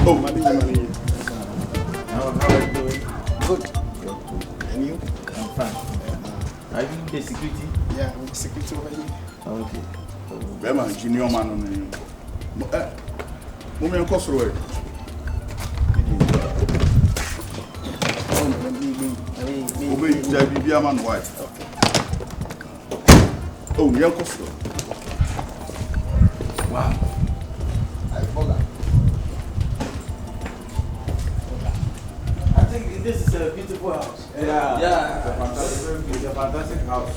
Oh, money. How are you doing? Good. And you? I'm fine. Are you the security? Yeah, I'm the security over here. Okay. Bema, junior man on the Moment cost away. Be a man wife. Oh, young costo. Wow. I forgot. I think this is a beautiful house. Yeah. It's a fantastic house.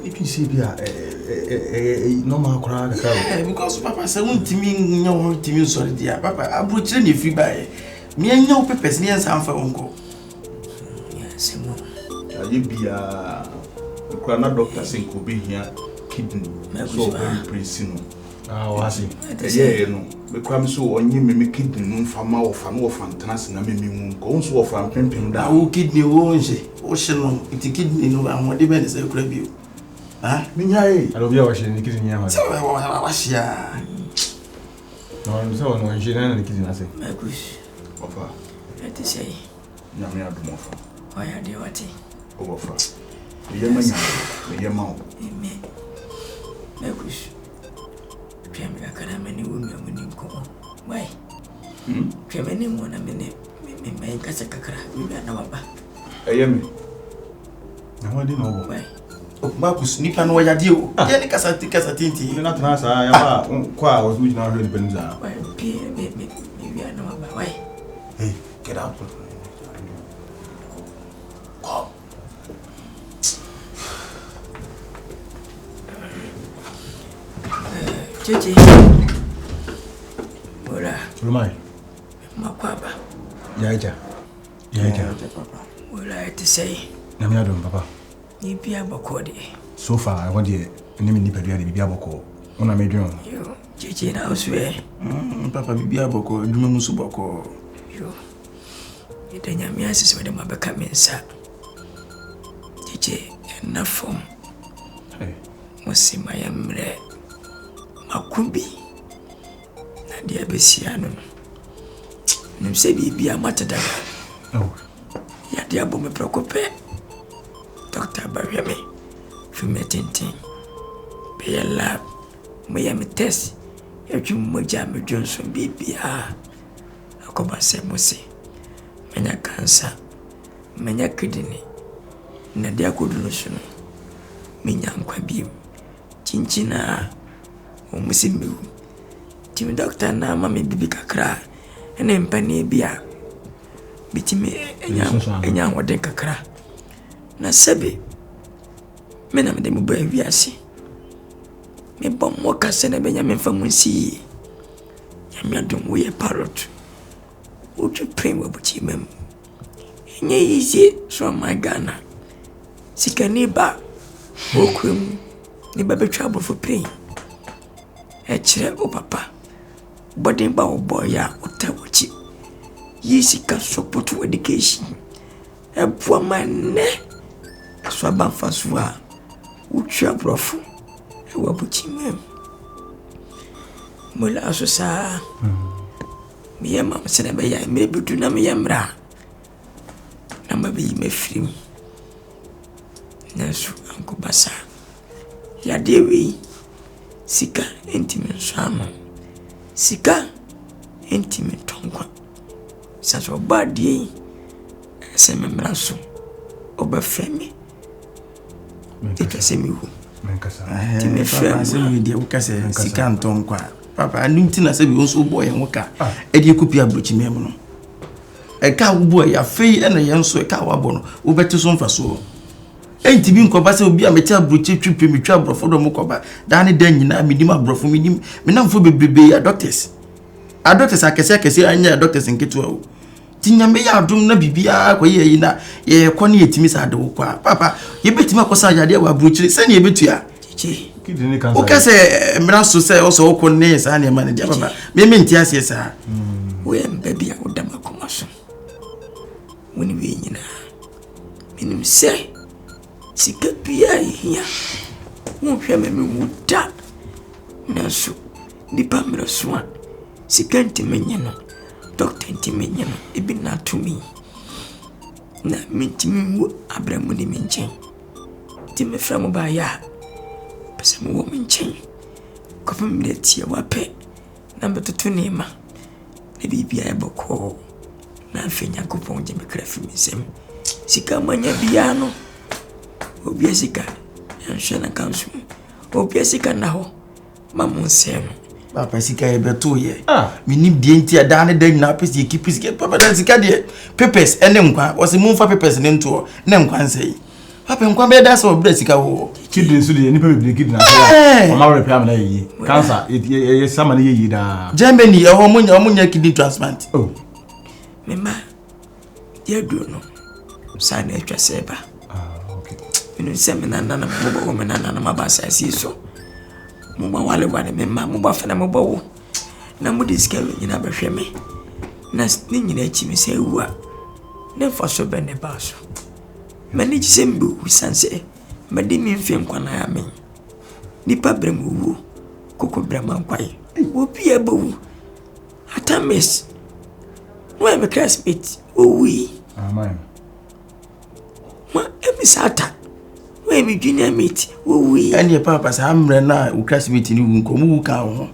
If you see normal crowd, because Papa said, won't me know to you, sorry, dear Papa. I brought you if you buy me and your papers near some for uncle. Yes, you be a grandma doctor saying could be here, kidney, so very principle. Ah, was it? Yeah, no, because so on you make kidney from our fan or fantastic, and I mean, goes off and pimping down. Kidney won't she? Ocean, it's a kidney, no, and what depends on the review. Ah, Minyai, I don't be watching the kitchen. So I was ya. No, so no, she didn't kitchen. I say, my goose. Offer. Let us say, Namia do more. Why are they watching? Offer. The Yamau. Amen. My goose. Tremor, can have many women when you go. Why? Tremor, any one a minute. May Casacra, we are no about. I am. I didn't know why. Marcus, Nipa no ya dio. Ye kasa tinti. You not answer ya kwa was which now really benza. Why me we are no about why. Hey, get out. Oh. Jeje. Ora. Rumai. Makwaba. Yaja. Papa. Ora to say. Na me adom papa. Nibia bokode. So far, I want the enemy Nipedia, the Bibia Boko. On a medium. You, Chichi, now swear. Papa Bibia Boko, Dumamusu Boko. You, you don't have me as with my becoming sir. Chichi, enough form. Hey, was see my emre. Makumbi. Nadia Bessiano. No say Bibia Matada. Oh, Yadiabo me preoccupé. Dr. Barriame, from a tinting. Be a lab, may I test. If you Mojam Johnson be a coba say Mossy. Many cancer, many kidney. Nadia could lose me. Minyan Quabim, Chinchina, or Mussimu. Tim Doctor now, Mammy Bibica cry, and then Penny Bia. Beating me and young what they cry. Na sebe me na me dem ba wiase me bom mo kase na benya me famunsi ya me adom wo ye parrot wo tu prim wo buchi mem enye easy so my Ghana sikani ba okwem ni ba betwa abofo prim e kire o papa bodin ba wo boy ya otawochi yi sika support education e bua manne so banfa so a utwa brofo e wabuti mem mola asosa mi yema msene be ya me bidu na me yemra na mabe me frim na so anko basa ya dewi sika intime nsano sika intime tonkwa saso badie se memra so obafemi Tika semi hu. Ti me fra semi de woka se sika nton kwa. Papa anu ti na se bi won boy en woka. E de kopi abrochi mem no. E ka wo boy ya fei e na ye nso e ka wa bo no. Wo beti so mfa so. E ti bi nkoba se obi a meti abrochi twipe mi twa abrofo do mokoba. Da ne dan nyina mi dim abrofo mi dim. Me namfo bebrebe ya doctors. A doctors akese anya doctors nketo a wo. Tinyame ya adum na bibia koye yi na ye kone yetimi sa de kwa papa ye betima kosa yade wa bruchiri se ne ye betua chichi kidini kansa o kase mra so se o so ko ne sa ne ma ne dia papa me menti ase sa we mbabia o dama komaso woni we nyina minim se sika bia hia won't hear me would da. Naso, nipa mroswa. Sikanti menyano. Doctor Timiniano, it be not to me. Na mintimu abramuni minchen. Timmy from Baya. Person woman chain. Coffin let your wape. Number 2 name. Maybe be able call. Nothing I could point him a craft me same. Sika mania piano. Obiasica. And Shana Council. Obiasica now. Mamma Sam. Papa sika ebeto ye. Minim die ntia da ne da nyina pese ekipi sika papa da sika de papers ene nkwa wose mumfa papers ne nto ne nkwa nsei. Papa nkwa be da so bra sika wo. Kidney so de nipa be kidney na. O ma repair am na yi. Cancer ye sama na yi da. Germany e ho munya kidney transplant. Oh. Mema. Dia do no. Sana etwa seba. Okay. Inu semina na bobo mena na mabasa so. Muba wale mema muba fana muba wo na mudiska nyina behwe me na ni nyina echi me se wa na fa so be ne ba so mani ji sembu wisanse madi mi mfem kwana ya me nipa bremu wo koko brema kwai wo bia bawu atames no me classmate wo wi amen ma emisata we be junior mate we and your papa say amre na wo classmate ni wo nkomu ka ho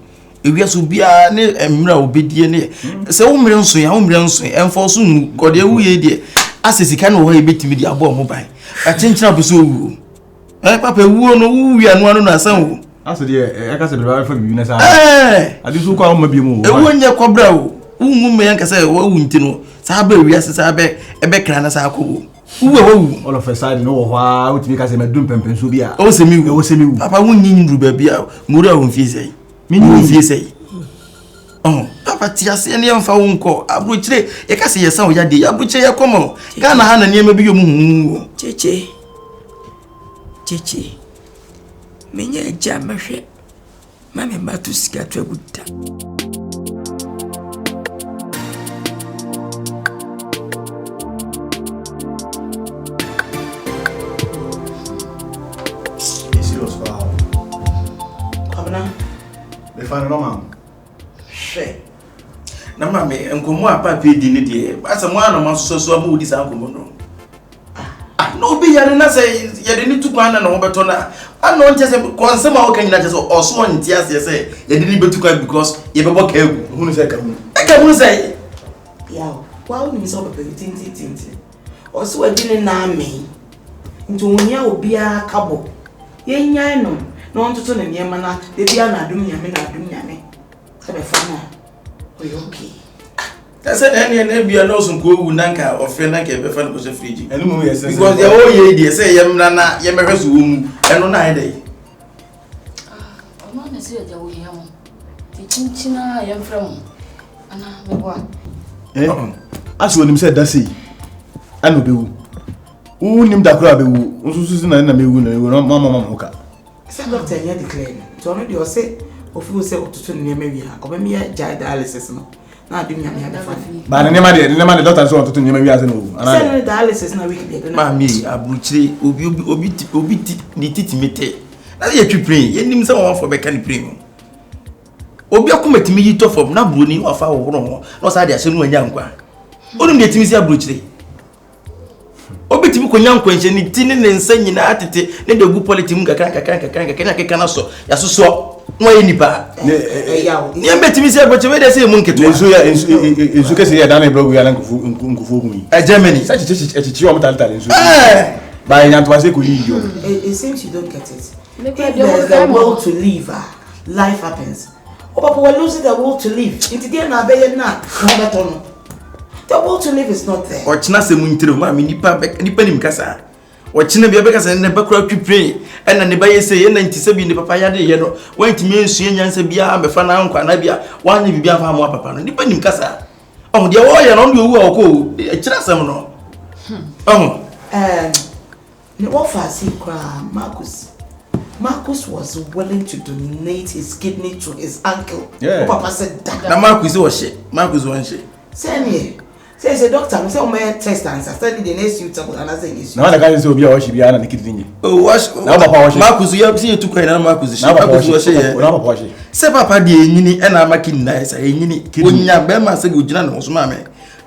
ewia so bia ne emra obedie ne se wo mre nso enfo so nu gode wu ye de asesika no ho ebetimi di abo mo ban atenchina beso wu papa wu no wu wia no na asan wo aso de e ka se be ba fa bibi na sa adi so kwa ma bi mu e wo nye kobra wo wu me yanka say wo wu ntino sa ba wia se sa be ebe kra na sa akọ all of a sudden no wa we timi ka se medum pempen so bia o se mi wu papa wunyi ndru ba bia nguru a wonfie sei mi ni wonfie sei papa ti ase ne yemfa wo nko abrochire ye ka se ye san o ya de abrochire ye komo ga na ha na ne ma bi yo mu cheche menya jamahwe mame mbatu sika to aguta the final man she na mame enkomo apa pe di ne de asa mo ana masoso amu di sa enkomo no no be yare na say yade ni tukwa na ho beto na ana on chese konsema o kan nyina chese oso on tia say yade ni betukwa because ye bebo ka egu hunu say ka mu say yawo wa uni so papa tinti oso wadine na ame nti onya obi a kabo ye nyan no no ntutu ne niema na de bia na adum nyame se be fa na okay ese ene bia no so ko wu nanka ofre nanka e be fa no so fridge enu mu yes because ye o ye die say ye mra na ye mehwe so mu eno na ide ono na se ya wo ye mo ti chinchina ya mfra mo ana me boa aso onim say da sei anu be wu unim da kura be wu nsusu na me wu na mama hoka se doctor ya declare to no de o se ofu se otutu ne me wi ha obemi ya dialysis no na adum nyame ya fa ba ne ma de doctor so otutu ne me wi ase no ana se dialysis na week be ma mi abruchire obi ni titi mete na ye twipre ye nim se won fo be kan pre obi akomatimi yi to fom na broni wafa wo ho no sa de ase no anya nkwa onum de timi si abruchire obi timi ko nyan kwanche ni tini ne nsa nyina atete ne de gu politim kakran na so ya so no ye nipa yawo ni ambetimi si abruchire we de se mu nketo enso kese ya dana blog ya nkufu mu Germany such echichi o mtal enso ba nya to ase ko yi yo it seems you don't get it. There's the will to live. Life happens. Oh, Papa, we're losing the will to live. Into the end, the will to live is not there. Or china se muntiro ma mi nipa nim kasa. Or china bia bekasa ne bakura twipre and na ne ba yese ye 97 ne papa ya de ye no. Wantimi ensu enyansa bia amefa na nkwa na bia wanye bibia fa mo papa no. Nipa nim kasa. Oh, dia wo ye no de owu akọ e chira sam no. Ne wo fa si kwa Marcus was willing to donate his kidney to his uncle. Yeah. Papa said that. Na Marcus was she. Marcus won she. Same Say doctor, say my test answer. Study the next you talk and I say this. Now the guy say obi a wash bi ana ne kidney. Oh wash. Now papa wash. Marcus you see to kwai na Marcus. Now papa wash. Now papa wash. Say papa de enyini e na maki na say enyini. Onya be ma say ogina no so ma me.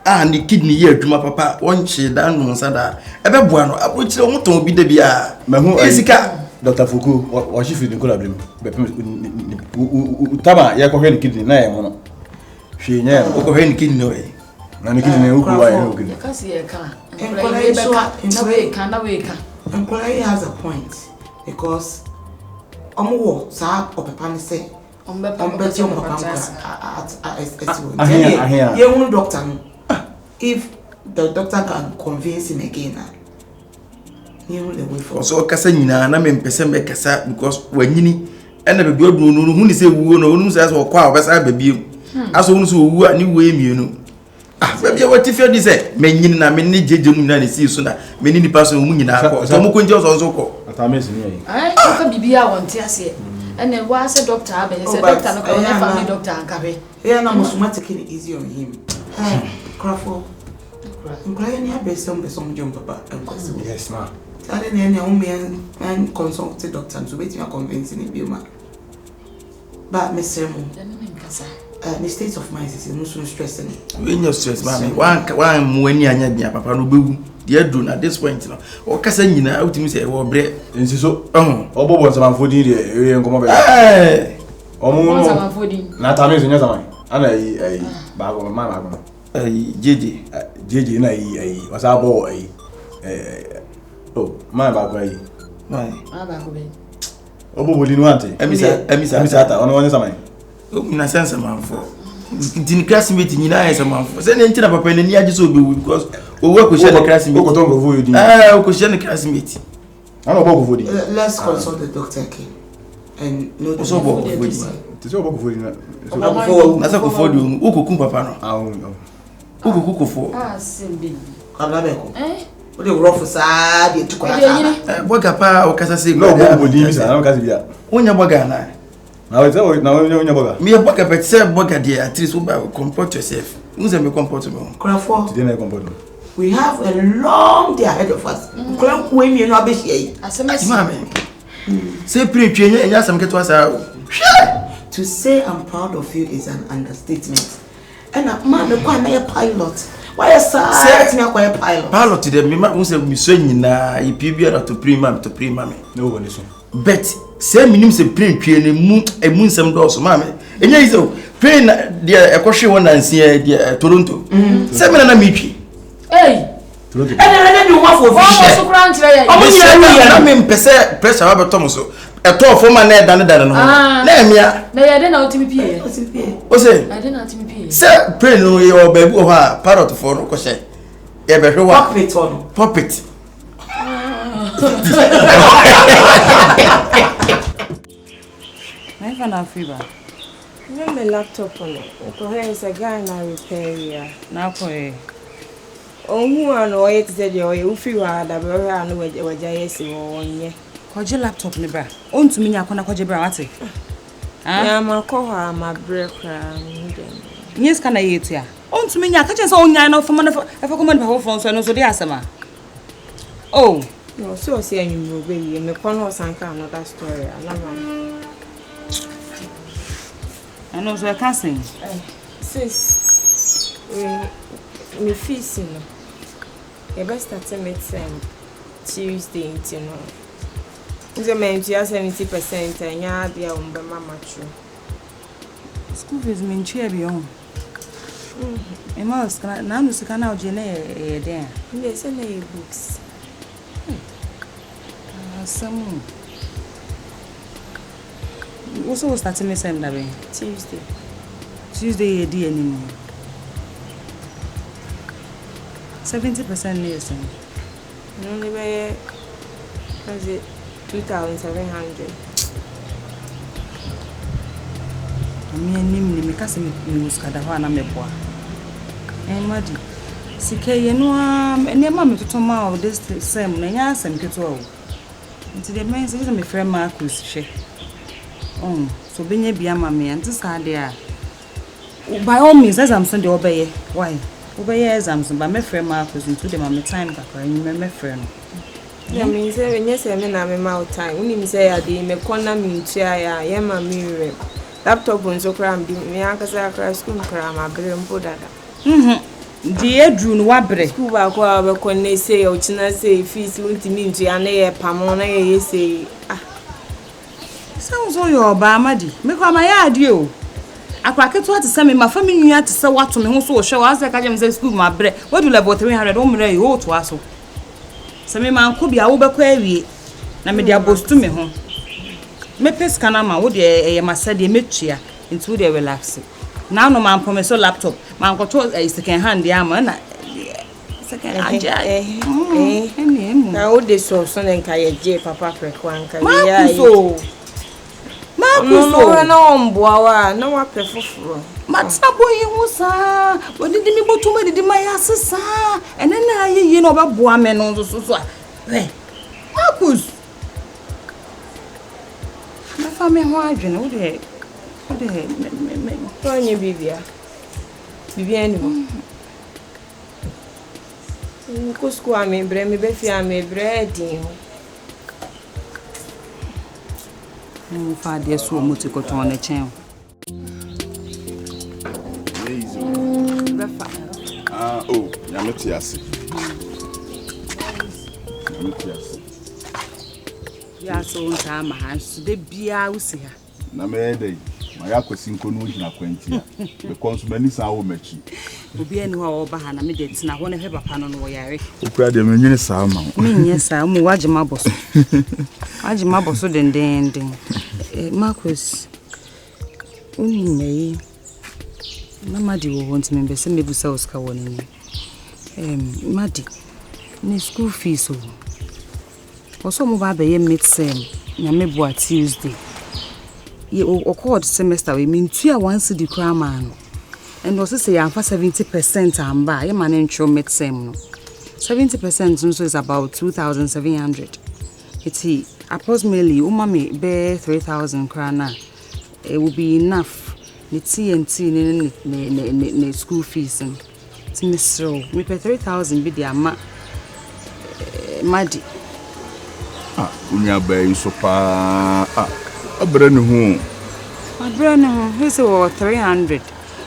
Ah ni kidney ye adwuma papa wonche da no nsa da. E be boa no abrochire o muton bi da bia. Mahu esika Dr. Fuku wash fi ni kola brim. Be tama ye ko hwe ni kidney na ye mo no. Hwe nya o ko hwe ni kidney no e. Na ni kidney u ku wa ye o kidney. Because you can. Employee has a point because omo sa opepani say doctor. If the doctor can convince him again, he will wait for. So kasa nyina na me mpese me kasa because wanyini ena be bi odunu no hu ni se wuo no onu se so kwa obesa ba bi aso hu so wuo ani wo emienu baby what if you say menyini na me ne jeje mu na ne si so na me ni nipa so mu nyina akọ so mu konje so ko atamesi ni yi ka bibia wonte ase ene wa se doctor abe se doctor no ka na family doctor ankabe na musuma take it easy on him Crafo Nkrai ni abesom jom papa yes ma tare ne ne and consult doctor to wait you convince ni bi ma ba mesemo the state of mind is no so stressing. When you stress, mommy, one when you are papa no be the do at this point. Or Cassa nyina out to say, or bread. And so, Obo was a foodie, and come over. Eh, almost a foodie. Not a missing, and a bag of my JJ, and was our boy. Oh, my bag, my Obo wouldn't want it. Emissata, on one side. Na sense man for tin classmate nyina yes man for say na ntina papa ni age so be because o work with the classmate o don go for you o ko share the classmate ana go for you let's consult the doctor again and no so go for you ti so go for you na so go for you o ko kun papa no o ko for sembi kabla be ko o de rough sa de tukura boga pa o kasa say no go bodi mi sa na kasa bia onya boga na now it's all now you boga. Me boga but say boga there at least you comport yourself. You say me comport me. Crafo. Today na comport. We have a long day ahead of us. Clan we me no abehie. Asemesi mama. Say pray twenye enya asem keto asa. To say I'm proud of you is an understatement. And man me kwa na pilot. Why say me kwa pilot? Pilot dem me ma say me so nyina e pibia to prima No one is. Bet say minim say pray twie ne mu nsem do so mama. Enya yi so pray na dia ekohwe won nanse dia Toronto. Say me na me twi. Hey. Toronto. And you want for fish. So kran tire ya. Omo nyina na me mpese pressure wa betom so. Eto for man na dan no. Na emia. Na ye de na otimi pie. O say. I de na otimi pie. Say pray no ye o baby o ha parrot for no ko say. Ye be hwe wa puppet. I found out fever. When my laptop on it, okay, is a guy na repair here. Now, boy. Oh, who are no way to say you feel that I know what JS or ye. Call your laptop, never. Own to me, I can't call your brother. I'm a call my break. Yes, can I eat here? Own to me, I catch us all 9 of a if I come on the whole phone, so I know so the asthma. Oh. No, so saying you will be in the corner of another story. I love him. I know so I can't sing. Sis, we feasting. You best start to meet Tuesday, you know. The man, you are 70%, and you are the mama true. School fees mean cheer beyond. A mouse can now use a canal Jenny there. Yes, and books. Some also starting me same day Tuesday a day anymore 70% listen only by 2,700 me kasi me muskada ho na meboa madi sike ye no ene ma me toto ma o this same na nya asem keto o nti the men say me friend Marcus hwe so benye bia ma me anti sa de a by all means as I'm saying the obey why Obey exams, but my friend Marcus into them on my time back. I remember friend. Yeah, me say yes, I mean I'm out time. When you say I did me corner me chair, yeah, my mirror. Laptop on so cram, me uncle say I school cram, I bring podada. Dear June Wabre, School back when they say, or China say, fees won't mean to an air, Pamona, say, sounds all your Bamadi. Make my idea. I crack it to send me my family to say what to me who show us like I am say school my bread. What do you about 300 omre you to us? So me man could be a over query. Na me dia boss to me home. Me pes canama would ye ma said ye mechia into the relaxing. Now no man promise a laptop. Man got a second hand the armor. Second hand. Now this so son and Kyekyeku papa Kyekyeku. No, boy, no, I prefer. Matsa boy, you sir. What did me go to me? Did my ass, and then I, about Boaman on the sofa. Marcus. My family, why, you know, what the heck? Tony Bibia. Vivian. Cusco, me, Bremy, Beffia, me, bread. Father, so much to go on the channel. Oh, Yametiasi. Yeah, so time, my hands, the beer, we see her. Namede, my aquasin connusion acquainted. The consummation I will match you. Will be anywhere over Hannah, me did not want to have a pan on wire. Who cried the minion salmon? Yes, I'm watching my boss. My boss, so then, Marcus, only Mamadi will want me, but some maybe so scoring. Maddy, no school fees. For some of our mid-sem, Yamebo Tuesday. You accord semester, we mean 2 once the craman. And also say I'm for 70% I'm by a man in show mid-sem. 70% also is about 2,700. It's approximately umami bear 3,000 krana. It will be enough. The TNT in school fees and Miss Row. We pay 3,000 be the ama Maddy. Unya bay so far. A brand new. My brother, he's over 300.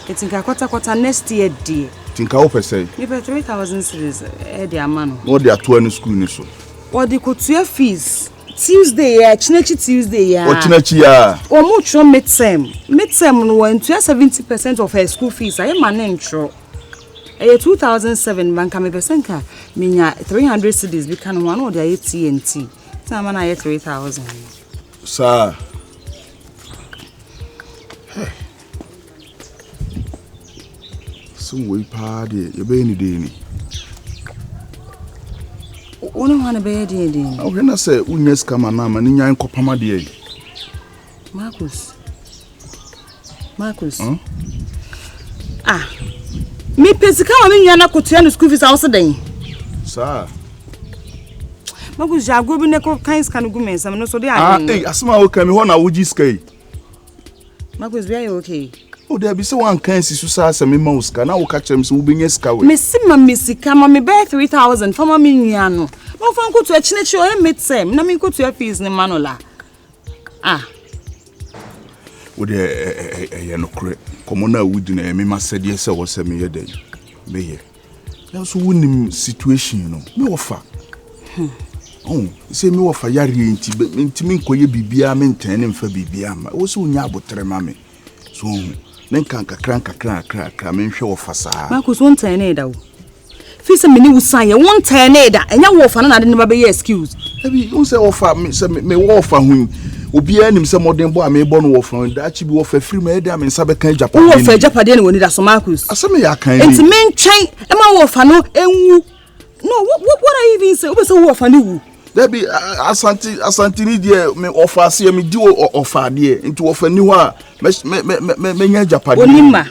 It's in quarter next year, dear. Think how per say. You pay 3,000 cities, dear man. What they are 2 school so. What they could to your fees. Tuesday, Chinechi Tuesday, Or Chinechi, or much on mid-sem. Mid-sem went to 70% of her school fees. I am an intro. A 2007 bank, I'm a percentka. Meaning 300 cities become one of the AT&T. Time I had 3,000. Sir. Some way party, you're being any. Only one bed, dear. How can I say, Unes come and I'm in Yan Copama dear? Marcus. Me Pesicam, Yana could turn the school fees also then. Sir. Marcus, you are good in the kinds can go, miss. I'm not so there. Hey, as my old come on, I would just say. Marcus, very okay. Oh, there be so one can see Susas and me mouse can now catch them so being a scout. Missy, come me bear 3,000 for my miniano. No phone go to a chinech or mid-sem. No me go to your fees in Manola. Would a no correct. Commoner wouldn't a me said yes, I was 7 years day. Be here. That's a winning situation, you know. No offer. Oh, say me offer Yari into me, coy be maintaining for BBM. I was so nyabo tremame. So. Then crank, men show of Fasa. Marcus won't turn it out. Fisa mini will sign, won't turn it, and your wolf and I didn't never be excused. Maybe you say offer me offer whom will be any some modern boy may born wolf from that she be offer free madam in Sabakan Japan. Who offer Japan when it does Marcus? As some I can. It's main chain, and my wolf, no, and no, what I even say was a wolf and you. There be Asantini dear may offer see me do or offer dear into offer new me Japan. Onima.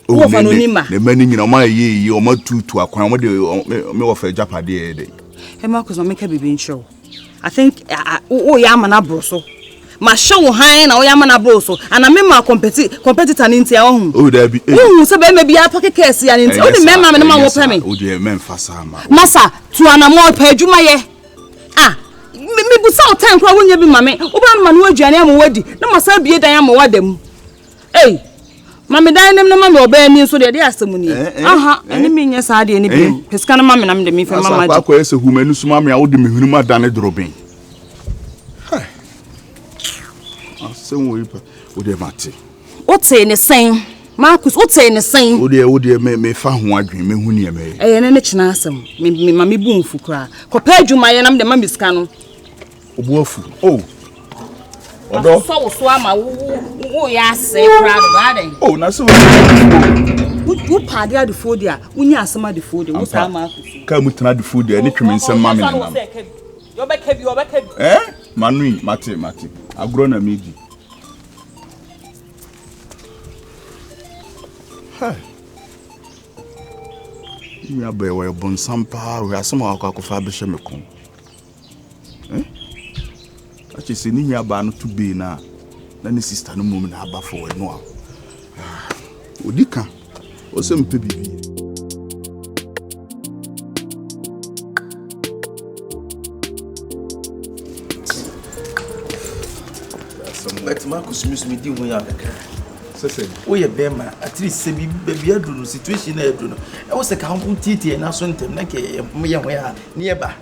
Onima. The many in my ye or more to acquire me offer Japan dear day. Hey Marcus, I make a baby show. I think Awo Yaa man abroso. ma show hand na oyama na bro so ana me ma competitor ni ntia ohun o da bi se be me bia pake case ya ni ntia o ni me ma me ma wo peme o de me mfasa ma masa tu ana mo pa adwuma ye me busa o time kwa wonya bi ma me wo ba no ma no aduane am wadi na masa bie dan am wadam mami dan nem na mami oba ni so de asem ni aha ene me nya sa de ni bi peska na mami na me de me fe mama di akwa ese hu manu suma me a wo de me hunu ma dan drobin asen wo ipa wo de mate o te ne sen Marcus o te ne sen wo de me fa ho adwen me hu ne me ne china asem me mami bu mfu kra ko pa adwuma ye na me de mami ska no obu afu Odo so ama wo ya se proud garden na so wo pade ade fodia unya asema de fodia wo sa ma ka mu tena de fodia ni twemi nsem ma me na yo be kabi manui mate agro na meji ya be we bon sampa we asema akwakofa be hye me kon achi se ni nya ba no to be na ni sister no mum na aba for no a odika o se mpe bibi but Marcus miss me di won ya beka sese o ye be ma at least se bi baby adu no situation na adu no e wo se ka ho titi na so ntem na ke ye ho ya ne ba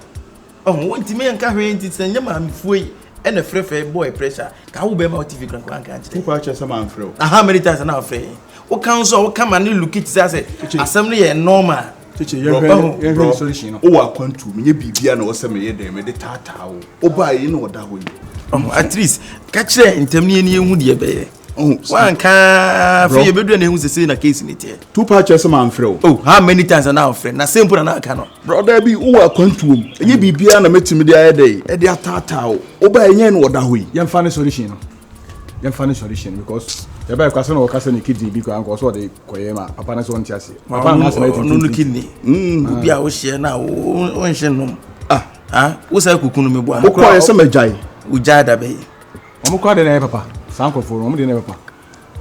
won ti me nka hwe nti se nya ma mfuoi e na frefe boy pressure ka wo be ma TV kran kran kan ti kwa che se ma mfreo how many times na afre wo kan so wo kama ne look it say asem ne ye normal teacher ye solution no o wa kwantu me ye bibia na wo se me ye dem me de tata wo o ba yi na oda ho yi at least ka kire ntem ne ye hu de be ye wan ka fi ye bedu na hu se na case ni tie two patches ma mfreo how many times na afre na simple na aka no brother bi o wa kwantu ye bibia na metimi de aye dey e de atata wo o ba yen na oda ho yi ye mfa ne solution no ye mfa ne solution because ya ba kwase no kase ne kidney bi ko anko so de koye ma papa na so nti ase papa na so no kidney bi a wo hye na wo nhye no wo sa kukunu me bo a wo ko ye se majai wo jada be o mo ko de na papa sanko for o mo de na papa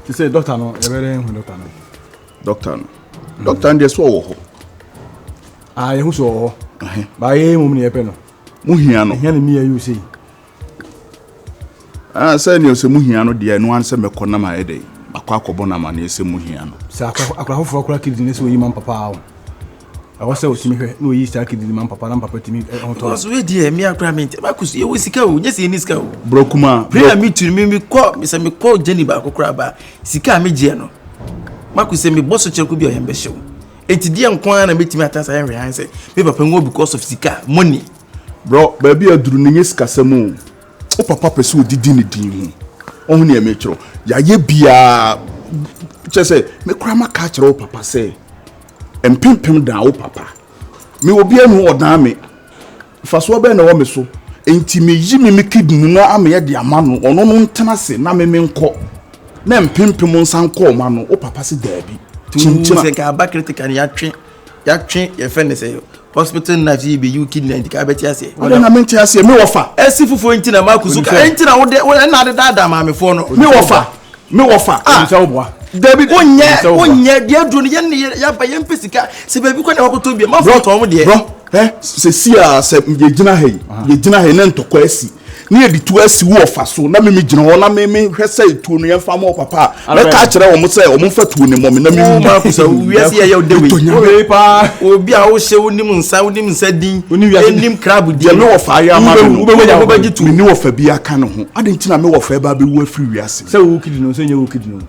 ti say doctor no ye bere hu doctor and so wo ho ye hu so ho ba ye mo ne ye pe no mu hia no mi ayu sei say ni o se mu hia no de no an se mekọ na ma ede akwa akobo na ma na se mu hia no sa akwa hofo akwa kidney so yi man papa awo awo se o timi hwe no yi sta kidney man papa na papa timi on to so we die mi akra ment ba kusu ye wo sika o nyese ni sika o brokuma prayer me tu mi ko mi se me ko jeni ba kokra ba sika me je no makusu me boso cheku bi o yembe hyew enti die nkwan na metimi atasa ye hwe han se me papa ngo because of sika money bro baby aduru ni sika samu o papa pese odidi ni din hu ohun ne emechro ya ye bia chese me kura maka kire o papa se empimpim da o papa me obi anu odan me faso be na wo me so enti me yi me kidney no ame de ama no ono no ntena se na me nko na empimpim nsan ko ma no o papa se dabi chinchima se ka ba critical ya twe ye fene se hospital na fi be you kidney ka beti ase wala na menti ase me wofa esi fufu enti na makusu ka enti na wo na de dada ma me fo no me wofa nsa wo boa David onye dia duro ye ya ba ye mpesika se baby kwa na wakoto bi ma fo to mo de bro se sia se ye gina he na ntokwa asi ni ye ditu asi wo fa so na me gina ho na me hwese etu no ye fa mo papa me ka kire wo mo se wo mo fa tu ni mo me na me ma ku so wiase ye de we pa obi a wo hye wonim nsa din enim crab di me wo fa ya ma wo be gitu ni wo fa bi aka ne ho adenti na me wo fa ba be wo afiri wiase se wo kidi no se nye wo kidi no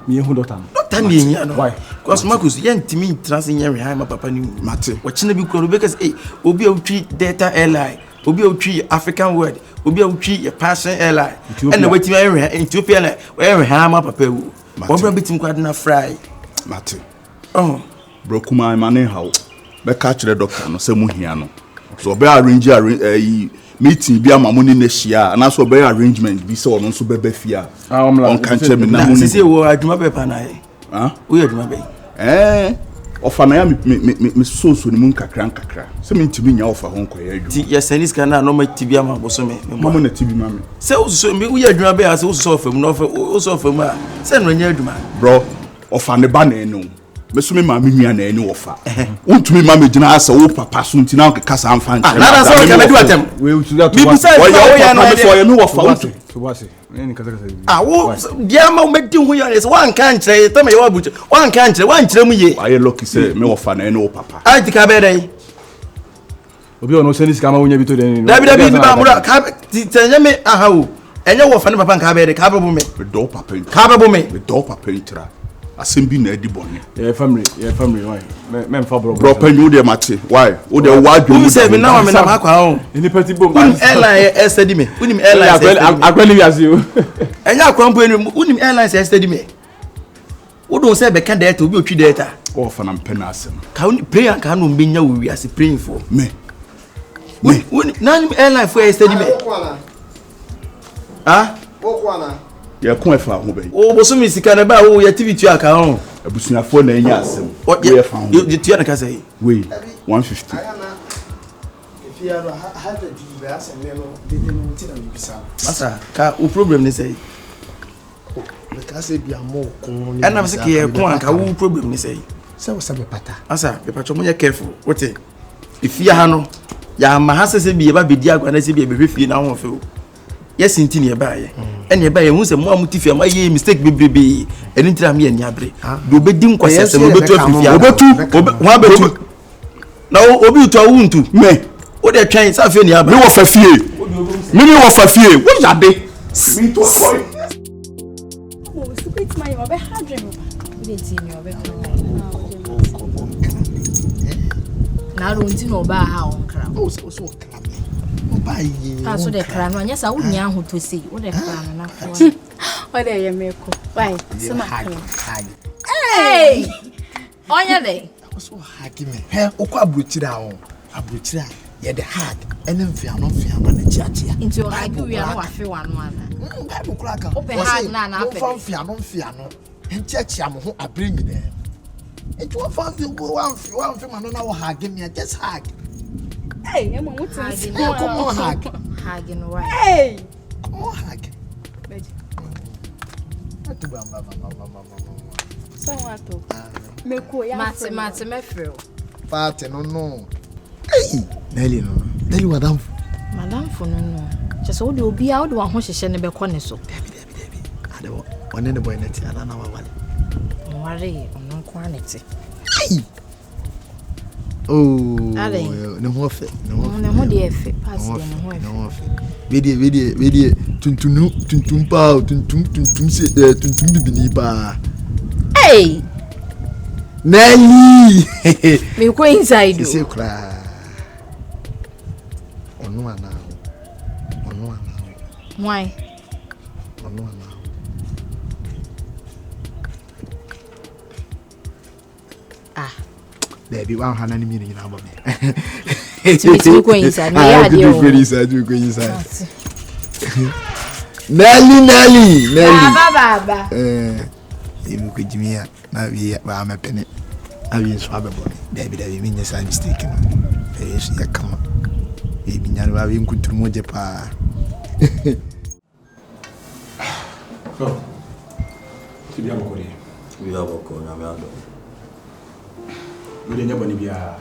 me hu doctor ni nya no why because Marcus ye ntimi trans nya we ha ma papa ni mate wo chine bi ko because obi a wutwi data airline obi a wutwi African world obi a wutwi passion airline and wetimi we Ethiopia na we ha ma papa wu wo bra bitim kwade na fry mate bro kuma mane hawo be ka kire doctor no se mu hia no so be arrange meeting bi ama money na hia na so be arrangement bi se ono so be fia on kan che me na money se wo aduma be pa na wo aduma be Offer na me so ni mun kakra. Se me ntimi nya offer ho nkoye adwu. Ti yes senis kana no ma tibi ama boso me. Mama na tibi mama. Se so me wo ya adwuma be ase wo so fam no wo so fam a se no nya adwuma. Bro, offer ne ba na enu. Me so me ma me nua na enu offer. Untumi ma me gina ase wo papa so ntina o kasa amfa nche. Na so ka me do atem. We to that. Bi bisa wo ya na me so ye me offer. To what say? Any kasa. Wo dia ma me din ho ya ne se wan kan kire ta me ye wa buche. Wan kan kire wan kire mu ye. Aye lucky say me offer na enu papa. Ai ti ka be dai. Obi ono senis kama wonya bi to den. Dabi ba mura ka ti tenya me aha o. Enye wo fa ne papa nka be dai ka be bo me. Me do papa. Ka be bo me. Me do papa ntira. Asembi na edi bone. Yeah, family, why? Me fa bro. Bro, pen you dey mate. Why? O dey wadwo. Who say me now me na akwa ho. Any petty bomb. Unim airline study me. Unim airline. Akweli wi you. Enya akwa mpo enu unim airline study me. Wo don say be ka data obi otwi data. O fa na pen asem. Ka uni prayer ka no mbenya wo wi ase praying for. Me. Unim na airline for study me. Ah? Okwana. Ya ko efa ho ben. O boso mi sika na ba wo ya TV tu aka ho. Abusuafo na enya asem. O ye fa ho. You tu na ka say. We 150. If you are 100 be asem no, dey no ti na bisa. Masa ka o problem ni say. Ka say bi amo kun. And am say ke ko anka wo problem ni say. Say wo sabe pata. Asa be pacho mo ye careful. What if you ha no ya ma ha se bi e ba bedi agwa na se bi e be hwefie na ho fe o. Yes inti ne ba ye. Ene ba ye hu se mo amuti ma ye mistake bebrebe. Eni ntira me ani abre. Do obedi nkwasese mo betu afifia. Obetu ho abetu. Na obi utu awuntu. Me. O de twan sa fe ni aba. Me wo fa fie. Me wo fa fie. Wo jade. Me to boy. Mo secret my obe hadre mo. We dey see me obe kan. Na ro nti no ba ha on kra. O so kra. Ah, so the crown, yes, I wouldn't know who to see. What a crown, what are you make? Why, so much. Hey, on your day. I was so happy, me. Hey, Oka Bruchira, Abruchira, yeah, the hard, and then fear no fear, and the church into your life. We are not fear one. Bible cracker, open hard, no fear, no, and church, I'm who I bring it there. It will find you one film, and no hug, give me just hug. Hey, I'm what's come on, hug. Hugging away. Hey, come on, hug. So what to make Matty, my friend. Party, no. Hey, Nelly, no. Nelly, madam. Madam, for no. Just all you'll be out one horse and be corner so. Debbie. I don't want any boy net, I don't know what. Worry on no quantity. Hey. Oh, no more fit. No dear fit. Pass no fit. Video, tuntum pao, tuntum sit there, tuntum bibinipa. Hey, Nelly! me go inside. You say, cry. On one now. Why? On one now. Baby, 100 million in our money. To go inside. Go inside. Nelly. Baba. You could give me now we are my penny. I will swab a boy. Baby, that you mean yes, I'm mistaken. Yes, you come on. Baby, now I will go to Mojepa. So, we have a call. We didn't have any beer.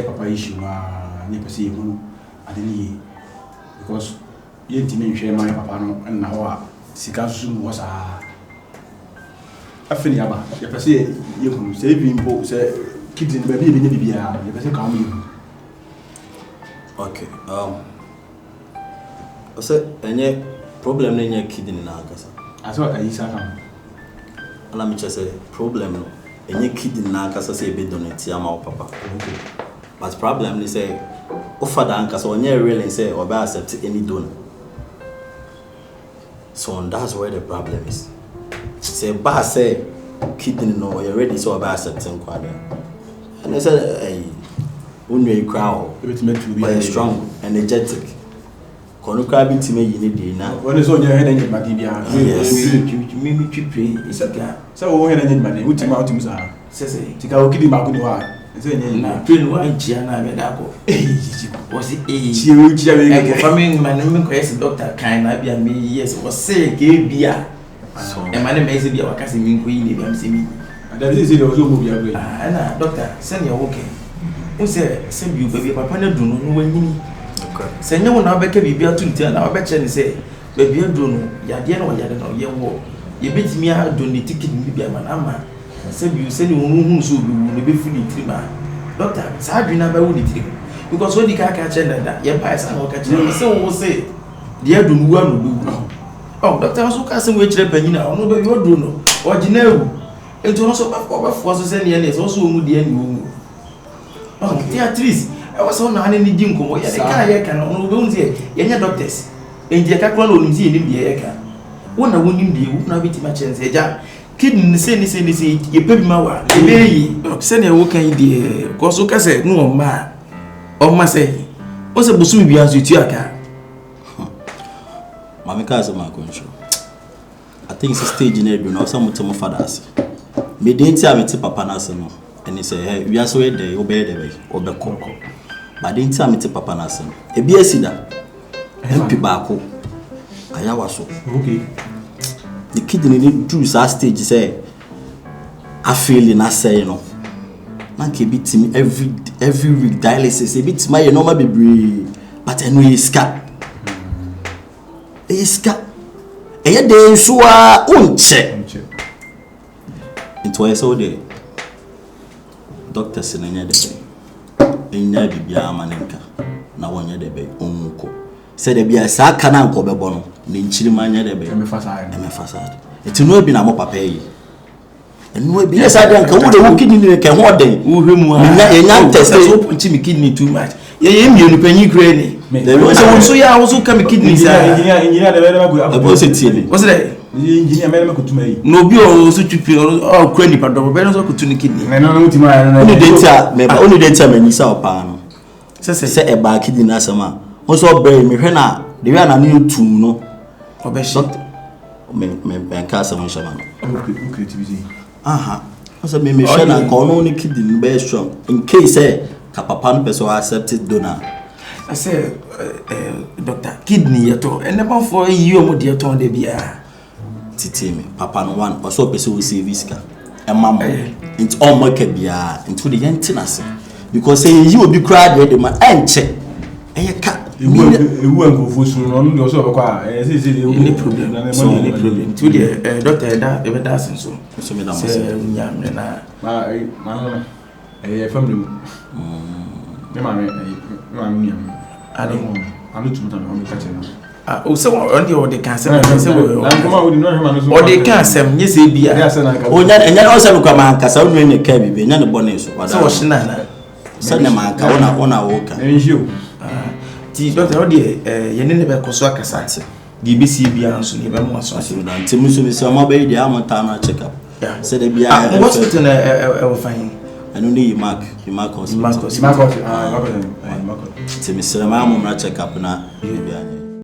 Papa issue, never see you. I didn't because you didn't share my papa and now Sikasu was a Afiniaba. You can say you can save him both, say kids in baby, you can say come. Okay. I said, any problem in your kidney now, I thought I said, let me just say, problem. Any kidney now, because I say, be donate your papa. But problem is say, offer the anchor, so you really say, or by accept any donor. So that's where the problem is. Say, but say, kidney no, you're ready, so by accepting quite. And I said, hey, when you crowd, but strong, energetic. Kono krabi time yi ne dey na woni so nya head nyima di bia yes mi pray is a guy so wo head nyima di utima sa Sese. Tika okidi makuni wa. Ese nye. Na train wa nchia na me da ko. Was it chia we. Family man ko yes doctor kan na bia me yes was say ke bia. So e man me say bia wakase mi nko yi ne bia me say mi. That is it also move ya we. Na doctor send your okay. Who say bi baby papa na dunu no wanyini. Se nye wo na obeka bibia to ntia na obeche ne say baby adunu yade na yade na ye wo. Ye betimi a donu ticket bibia man ama. Se bi se ni hu so bi wo ne be funi trima. Doctor sa adwina ba wo ni trima. Because when the car catch that ye pass and catch say wo say the adunu wa no do. Oh doctor so ka se we kire panyina ono baby odu no. O gina ewu. Ento no so ba force say ne ne so so mu de ani wo. Oh, Beatrice, I was on an any dinkum. Yes, I can only say, Yanya doctors. And the Cacron will see in the Eka. One I wouldn't be, would not be too much and say, Jack, kidding the same, you pay my send a walk in the Kosoka said, no, ma. Or must say, what's a bosom be as you to your car? Mamma is my control. I think it's a stage in every no some of my fathers. Me didn't tell me to Papa Nassano. And he said, hey, we are so there, obey the way, or the cocoa. But didn't tell me to Papa Nassano. A beer sida, MP Bako. I was so. Okay. The kidney need to stage say, I feel in a say, you know. Man can beat me every week dialysis, a bit my normal baby, but I know he's scat. He's scat. A day so uncheck. It was all day. Doctor Senanya de Bay. Enya bibia manenka. Na wonye de Bay onko. Said de bia sa kana nko bebo no. Ne nchiri manya de Bay. Me fasade. Eti no bi na mo papa yi. Enu bi yes ade nka wo de wo kidney ne ke ho den. Wo hwe mu a. Enya test so punchi me kidney too much. Ye mienu panyi kure ni. De wo so ya wo so ka me kidney sa. Engineer de be ma go. Abo se tie ni. What's that? Engineer me na kutuma yi. No bi o so twipi o kura ni paddo be no so kutuni kidney. No mutima ya na. Onu dentia me ba onu dentia mani sa opa no. Se e ba kidney na sama. Wo so be me hwe na de wi na ne tum no. Obeshi. Me banka sa mo shama no. Okay TV. Aha. So me hwe na ko no ne kidney be strong in case ka papa no person accepted donor. I say doctor kidney yato and never for you mo de yato de bia. Titi me papa no one also person will save iska e mama into all market bia into the yentinase because say you will be cried the man enche e ka ewu anko sun no no so be kwa say any problem so any problem to the doctor da e be da sin so me da mo say nya me na ma family me ma me ani anu tumuta me ka che no o se on the cancer say o de cancer nye se bia o nya o se ko ma kasa o ne ka bi nya ne bone so wada so shina na se ne ma ka ona wo ka ti doctor o de ye ne be ko so akasa di bi si bia nso ne be mo so da ntemu so be se ma be di amata na check up se de bia hospital na e fine anu ni mark hospital mark temi se ma mo na check up na bia